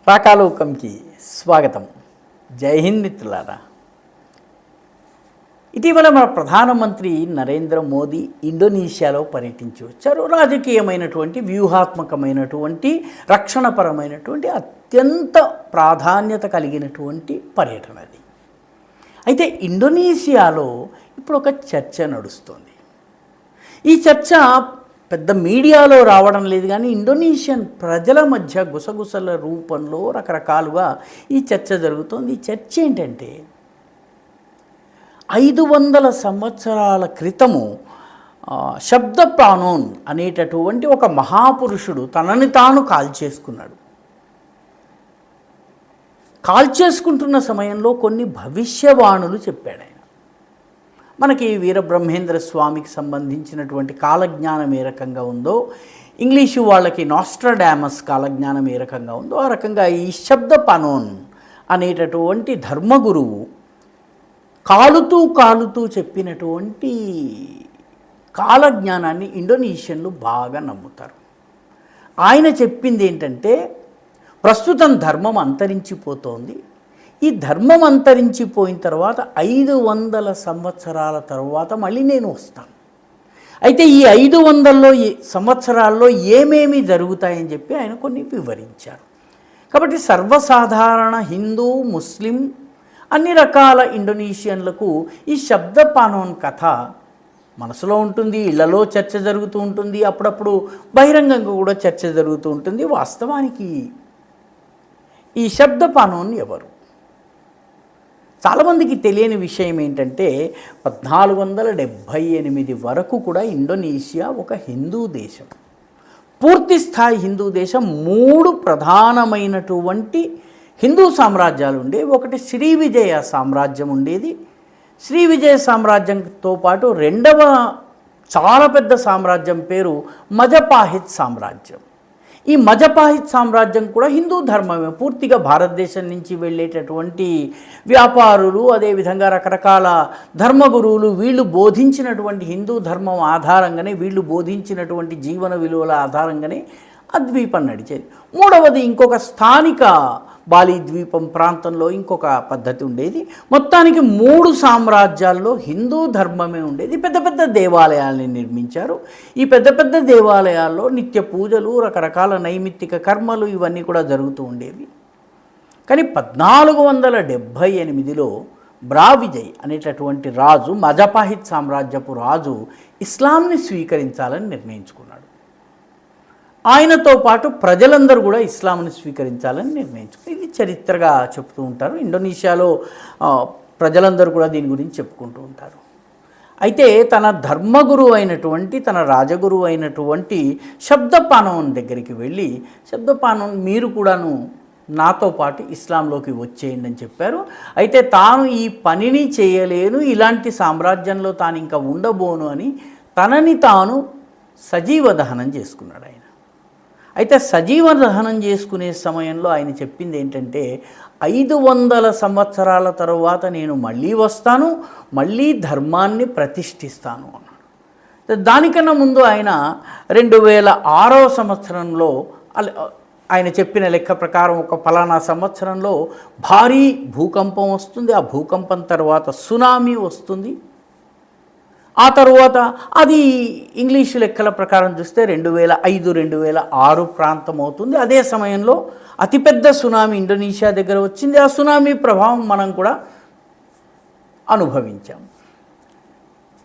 రాకాలోకంకి స్వాగతం. జై హింద్ మిత్రులారా. ఇటీవల మన ప్రధానమంత్రి నరేంద్ర మోదీ ఇండోనేషియాలో పర్యటించి వచ్చారు. రాజకీయమైనటువంటి, వ్యూహాత్మకమైనటువంటి, రక్షణపరమైనటువంటి అత్యంత ప్రాధాన్యత కలిగినటువంటి పర్యటన అది. అయితే ఇండోనేషియాలో ఇప్పుడు ఒక చర్చ నడుస్తుంది. ఈ చర్చ పెద్ద మీడియాలో రావడం లేదు, కానీ ఇండోనేషియన్ ప్రజల మధ్య గుసగుసల రూపంలో రకరకాలుగా ఈ చర్చ జరుగుతోంది. ఈ చర్చ ఏంటంటే 500 సంవత్సరాల క్రితము శబ్ద పానోన్ అనేటటువంటి ఒక మహాపురుషుడు తనని తాను కాల్చేసుకున్నాడు. కాల్చేసుకుంటున్న సమయంలో కొన్ని భవిష్యవాణులు చెప్పాడు ఆయన. మనకి వీరబ్రహ్మేంద్ర స్వామికి సంబంధించినటువంటి కాలజ్ఞానం ఏ రకంగా ఉందో, ఇంగ్లీషు వాళ్ళకి నాస్ట్రాడామస్ కాలజ్ఞానం ఏ రకంగా ఉందో, ఆ రకంగా ఈ శబ్ద పానోన్ అనేటటువంటి ధర్మగురువు కాలుతూ చెప్పినటువంటి కాలజ్ఞానాన్ని ఇండోనేషియన్లు బాగా నమ్ముతారు. ఆయన చెప్పింది ఏంటంటే, ప్రస్తుతం ధర్మం అంతరించిపోతోంది. ఈ ధర్మం అంతరించిపోయిన తర్వాత 500 సంవత్సరాల తర్వాత మళ్ళీ నేను వస్తాను. అయితే ఈ 500 సంవత్సరాల్లో ఏమేమి జరుగుతాయని చెప్పి ఆయన కొన్ని వివరించారు. కాబట్టి సర్వసాధారణ హిందూ, ముస్లిం అన్ని రకాల ఇండోనేషియన్లకు ఈ శబ్ద పానోన్ కథ మనసులో ఉంటుంది, ఇళ్లలో చర్చ జరుగుతూ ఉంటుంది, అప్పుడప్పుడు బహిరంగంగా కూడా చర్చ జరుగుతూ ఉంటుంది. వాస్తవానికి ఈ శబ్ద పానోన్ ఎవరు? చాలామందికి తెలియని విషయం ఏంటంటే 1478 వరకు కూడా ఇండోనేషియా ఒక హిందూ దేశం, పూర్తి స్థాయి హిందూ దేశం. 3 ప్రధానమైనటువంటి హిందూ సామ్రాజ్యాలు ఉండేవి. ఒకటి శ్రీవిజయ సామ్రాజ్యం ఉండేది. శ్రీవిజయ సామ్రాజ్యంతో పాటు రెండవ చాలా పెద్ద సామ్రాజ్యం పేరు మజపాహిత్ సామ్రాజ్యం. ఈ మజపాహిత్ సామ్రాజ్యం కూడా హిందూ ధర్మమే. పూర్తిగా భారతదేశం నుంచి వెళ్ళేటటువంటి వ్యాపారులు, అదేవిధంగా రకరకాల ధర్మగురువులు వీళ్ళు బోధించినటువంటి హిందూ ధర్మం ఆధారంగానే, వీళ్ళు బోధించినటువంటి జీవన విలువల ఆధారంగానే ఆ ద్వీపం నడిచేది. మూడవది ఇంకొక స్థానిక బాలి ద్వీపం ప్రాంతంలో ఇంకొక పద్ధతి ఉండేది. మొత్తానికి 3 సామ్రాజ్యాల్లో హిందూ ధర్మమే ఉండేది. పెద్ద పెద్ద దేవాలయాల్ని నిర్మించారు. ఈ పెద్ద పెద్ద దేవాలయాల్లో నిత్య పూజలు, రకరకాల నైమిత్తిక కర్మలు ఇవన్నీ కూడా జరుగుతూ ఉండేవి. కానీ 1478లో బ్రావిజయ్ అనేటటువంటి రాజు, మజపాహిత్ సామ్రాజ్యపు రాజు ఇస్లాంని స్వీకరించాలని నిర్ణయించుకున్నాడు. ఆయనతో పాటు ప్రజలందరూ కూడా ఇస్లాంని స్వీకరించాలని నిర్ణయించుకున్నారు. ఇది చరిత్రగా చెప్తూ ఉంటారు. ఇండోనేషియాలో ప్రజలందరూ కూడా దీని గురించి చెప్పుకుంటూ ఉంటారు. అయితే తన ధర్మగురువు అయినటువంటి, తన రాజగురువు అయినటువంటి శబ్ద పానోన్ దగ్గరికి వెళ్ళి, శబ్ద పానోన్ మీరు కూడాను నాతో పాటు ఇస్లాంలోకి వచ్చేయండి అని చెప్పారు. అయితే తాను ఈ పనిని చేయలేను, ఇలాంటి సామ్రాజ్యంలో తాను ఇంకా ఉండబోను అని తనని తాను సజీవ దహనం చేసుకున్నాడు ఆయన. అయితే సజీవ దహనం చేసుకునే సమయంలో ఆయన చెప్పింది ఏంటంటే, 500 సంవత్సరాల తరువాత నేను మళ్ళీ వస్తాను, మళ్ళీ ధర్మాన్ని ప్రతిష్ఠిస్తాను అన్నాడు. దానికన్నా ముందు ఆయన 2006వ సంవత్సరంలో ఆయన చెప్పిన లెక్క ప్రకారం ఒక ఫలానా సంవత్సరంలో భారీ భూకంపం వస్తుంది. ఆ భూకంపం తర్వాత సునామీ వస్తుంది. ఆ తరువాత అది ఇంగ్లీషు లెక్కల ప్రకారం చూస్తే 2005, 2006 ప్రాంతం అవుతుంది. అదే సమయంలో అతిపెద్ద సునామీ ఇండోనేషియా దగ్గర వచ్చింది. ఆ సునామీ ప్రభావం మనం కూడా అనుభవించాం.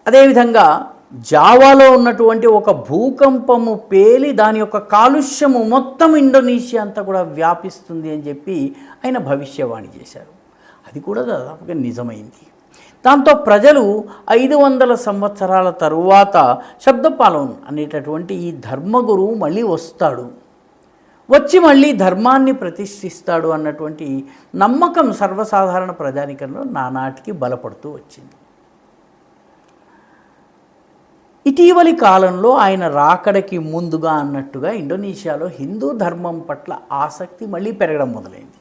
అదేవిధంగా జావాలో ఉన్నటువంటి ఒక భూకంపము పేలి దాని యొక్క కాలుష్యము మొత్తం ఇండోనేషియా అంతా కూడా వ్యాపిస్తుంది అని చెప్పి ఆయన భవిష్యవాణి చేశారు. అది కూడా దాదాపుగా నిజమైంది. దాంతో ప్రజలు 500 సంవత్సరాల తరువాత శబ్ద పానోన్ అనేటటువంటి ఈ ధర్మగురువు మళ్ళీ వస్తాడు, వచ్చి మళ్ళీ ధర్మాన్ని ప్రతిష్ఠిస్తాడు అన్నటువంటి నమ్మకం సర్వసాధారణ ప్రజానికంలో నానాటికి బలపడుతూ వచ్చింది. ఇటీవలి కాలంలో ఆయన రాకడకి ముందుగా అన్నట్టుగా ఇండోనేషియాలో హిందూ ధర్మం పట్ల ఆసక్తి మళ్ళీ పెరగడం మొదలైంది.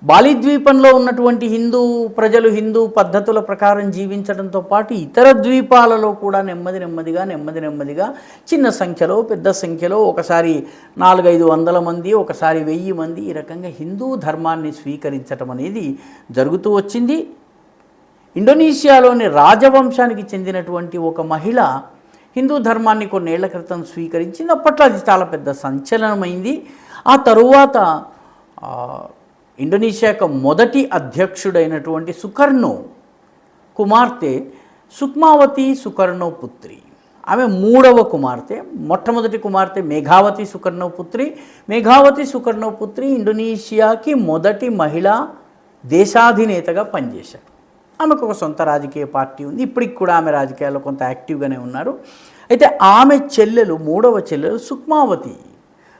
బాలి ద్వీపంలో ఉన్నటువంటి హిందూ ప్రజలు హిందూ పద్ధతుల ప్రకారం జీవించడంతో పాటు ఇతర ద్వీపాలలో కూడా నెమ్మదిగా చిన్న సంఖ్యలో పెద్ద సంఖ్యలో ఒకసారి 400-500 మంది, ఒకసారి 1000 మంది ఈ రకంగా హిందూ ధర్మాన్ని స్వీకరించడం అనేది జరుగుతూ వచ్చింది. ఇండోనేషియాలోని రాజవంశానికి చెందినటువంటి ఒక మహిళ హిందూ ధర్మాన్ని కొన్నేళ్ల క్రితం స్వీకరించింది. అప్పట్లో అది చాలా పెద్ద సంచలనమైంది. ఆ తరువాత ఇండోనేషియాకు మొదటి అధ్యక్షుడైనటువంటి సుకర్ణో కుమార్తె సుక్మావతి సుకర్ణో పుత్రి, ఆమె 3వ కుమార్తె. మొట్టమొదటి కుమార్తె మేఘావతి సుకర్ణో పుత్రి. మేఘావతి సుకర్ణో పుత్రి ఇండోనేషియాకి మొదటి మహిళా దేశాధినేతగా పనిచేశారు. ఆమెకు ఒక సొంత రాజకీయ పార్టీ ఉంది. ఇప్పటికి కూడా ఆమె రాజకీయాల్లో కొంత యాక్టివ్గానే ఉన్నారు. అయితే ఆమె చెల్లెలు 3వ చెల్లెలు సుక్మావతి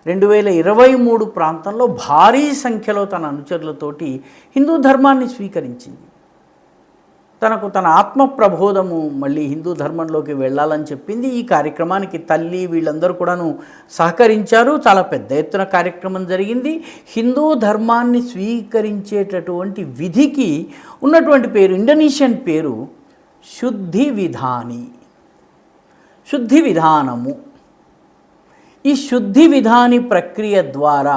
2023 ప్రాంతంలో భారీ సంఖ్యలో తన అనుచరులతోటి హిందూ ధర్మాన్ని స్వీకరించింది. తనకు తన ఆత్మ ప్రబోధము మళ్ళీ హిందూ ధర్మంలోకి వెళ్ళాలని చెప్పింది. ఈ కార్యక్రమానికి తల్లి వీళ్ళందరూ కూడాను సహకరించారు. చాలా పెద్ద ఎత్తున కార్యక్రమం జరిగింది. హిందూ ధర్మాన్ని స్వీకరించేటటువంటి విధికి ఉన్నటువంటి పేరు, ఇండోనేషియన్ పేరు శుద్ధి విధాని, శుద్ధి విధానము. ఈ శుద్ధి విధాని ప్రక్రియ ద్వారా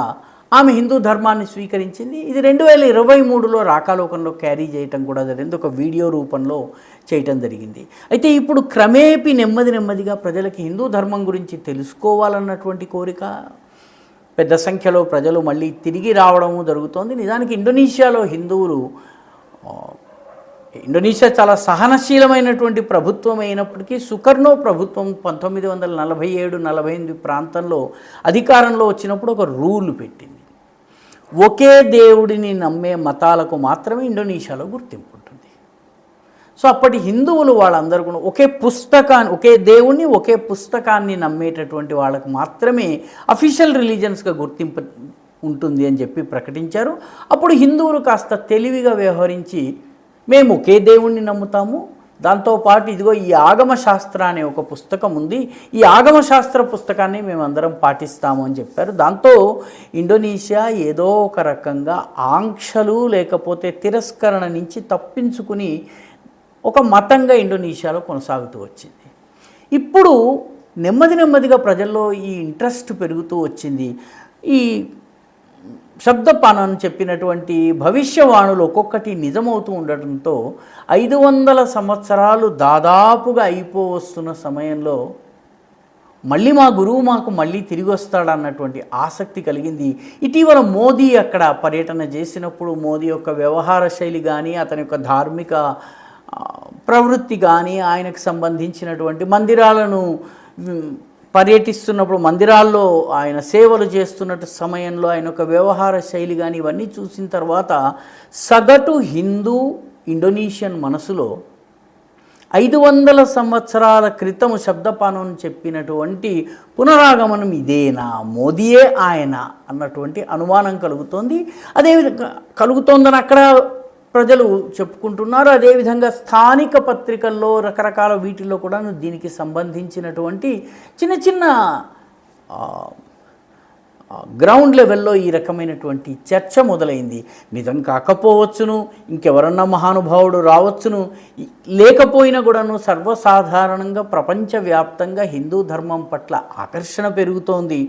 ఆమె హిందూ ధర్మాన్ని స్వీకరించింది. ఇది 2023లో రాకాలోకంలో క్యారీ చేయటం కూడా జరిగింది, ఒక వీడియో రూపంలో చేయటం జరిగింది. అయితే ఇప్పుడు క్రమేపీ నెమ్మదిగా ప్రజలకి హిందూ ధర్మం గురించి తెలుసుకోవాలన్నటువంటి కోరిక, పెద్ద సంఖ్యలో ప్రజలు మళ్ళీ తిరిగి రావడము జరుగుతోంది. నిజానికి ఇండోనేషియాలో హిందువులు, ఇండోనేషియా చాలా సహనశీలమైనటువంటి ప్రభుత్వం అయినప్పటికీ సుకర్ణో ప్రభుత్వం 1947-48 ప్రాంతంలో అధికారంలో వచ్చినప్పుడు ఒక రూల్ పెట్టింది. ఒకే దేవుడిని నమ్మే మతాలకు మాత్రమే ఇండోనేషియాలో గుర్తింపు ఉంటుంది. సో అప్పటి హిందువులు వాళ్ళందరూ కూడా ఒకే దేవుణ్ణి ఒకే పుస్తకాన్ని నమ్మేటటువంటి వాళ్ళకు మాత్రమే అఫీషియల్ రిలీజన్స్గా గుర్తింపు ఉంటుంది అని చెప్పి ప్రకటించారు. అప్పుడు హిందువులు కాస్త తెలివిగా వ్యవహరించి మేము ఒకే దేవుణ్ణి నమ్ముతాము, దాంతోపాటు ఇదిగో ఈ ఆగమశాస్త్ర అనే ఒక పుస్తకం ఉంది, ఈ ఆగమశాస్త్ర పుస్తకాన్ని మేమందరం పాటిస్తాము అని చెప్పారు. దాంతో ఇండోనేషియా ఏదో ఒక రకంగా ఆంక్షలు లేకపోతే తిరస్కరణ నుంచి తప్పించుకుని ఒక మతంగా ఇండోనేషియాలో కొనసాగుతూ వచ్చింది. ఇప్పుడు నెమ్మదిగా ప్రజల్లో ఈ ఇంట్రెస్ట్ పెరుగుతూ వచ్చింది. ఈ శబ్దపానం చెప్పినటువంటి భవిష్యవాణులు ఒక్కొక్కటి నిజమవుతూ ఉండటంతో 500 సంవత్సరాలు దాదాపుగా అయిపోవస్తున్న సమయంలో మళ్ళీ మా గురువు మాకు మళ్ళీ తిరిగి వస్తాడన్నటువంటి ఆసక్తి కలిగింది. ఇటీవల మోదీ అక్కడ పర్యటన చేసినప్పుడు మోదీ యొక్క వ్యవహార శైలి కానీ, అతని యొక్క ధార్మిక ప్రవృత్తి కానీ, ఆయనకు సంబంధించినటువంటి మందిరాలను పర్యటిస్తున్నప్పుడు మందిరాల్లో ఆయన సేవలు చేస్తున్నట్టు సమయంలో ఆయన ఒక వ్యవహార శైలి కానీ ఇవన్నీ చూసిన తర్వాత సగటు హిందూ ఇండోనేషియన్ మనసులో 500 సంవత్సరాల క్రితం శబ్దపానం చెప్పినటువంటి పునరాగమనం ఇదేనా, మోదీయే ఆయన అన్నటువంటి అనుమానం కలుగుతోంది. అదేవిధంగా కలుగుతోందని అక్కడ ప్రజలు చెప్పుకుంటున్నారు. అదేవిధంగా స్థానిక పత్రికల్లో రకరకాల వీటిల్లో కూడా దీనికి సంబంధించినటువంటి చిన్న గ్రౌండ్ లెవెల్లో ఈ రకమైనటువంటి చర్చ మొదలైంది. నిజం కాకపోవచ్చును, ఇంకెవరన్నా మహానుభావుడు రావచ్చును, లేకపోయినా కూడాను సర్వసాధారణంగా ప్రపంచవ్యాప్తంగా హిందూ ధర్మం పట్ల ఆకర్షణ పెరుగుతోంది.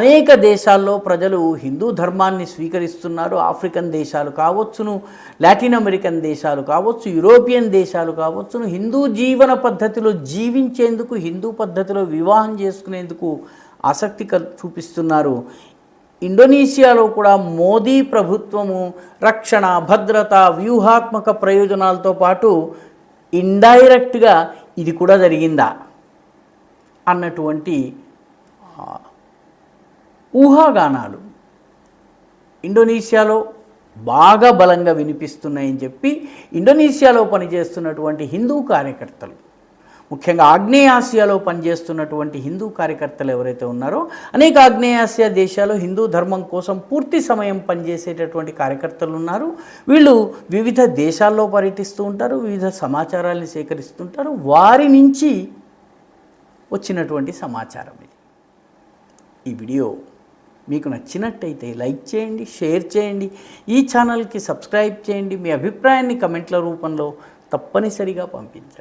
అనేక దేశాల్లో ప్రజలు హిందూ ధర్మాన్ని స్వీకరిస్తున్నారు. ఆఫ్రికన్ దేశాలు కావచ్చును, లాటిన్ అమెరికన్ దేశాలు కావచ్చు, యూరోపియన్ దేశాలు కావచ్చును, హిందూ జీవన పద్ధతిలో జీవించేందుకు, హిందూ పద్ధతిలో వివాహం చేసుకునేందుకు ఆసక్తి చూపిస్తున్నారు. ఇండోనేషియాలో కూడా మోదీ ప్రభుత్వము రక్షణ, భద్రత, వ్యూహాత్మక ప్రయోజనాలతో పాటు ఇండైరెక్ట్గా ఇది కూడా జరిగిందా అన్నటువంటి ఊహాగానాలు ఇండోనేషియాలో బాగా బలంగా వినిపిస్తున్నాయని చెప్పి ఇండోనేషియాలో పనిచేస్తున్నటువంటి హిందూ కార్యకర్తలు, ముఖ్యంగా ఆగ్నేయాసియాలో పనిచేస్తున్నటువంటి హిందూ కార్యకర్తలు ఎవరైతే ఉన్నారో, అనేక ఆగ్నేయాసియా దేశాల్లో హిందూ ధర్మం కోసం పూర్తి సమయం పనిచేసేటటువంటి కార్యకర్తలు ఉన్నారు. వీళ్ళు వివిధ దేశాల్లో పర్యటిస్తూ ఉంటారు, వివిధ సమాచారాన్ని సేకరిస్తుంటారు. వారి నుంచి వచ్చినటువంటి సమాచారం ఇది. ఈ వీడియో మీకు నచ్చినట్టయితే లైక్ చేయండి, షేర్ చేయండి, ఈ ఛానల్కి సబ్స్క్రైబ్ చేయండి. మీ అభిప్రాయాన్ని కమెంట్ల రూపంలో తప్పనిసరిగా పంపించండి.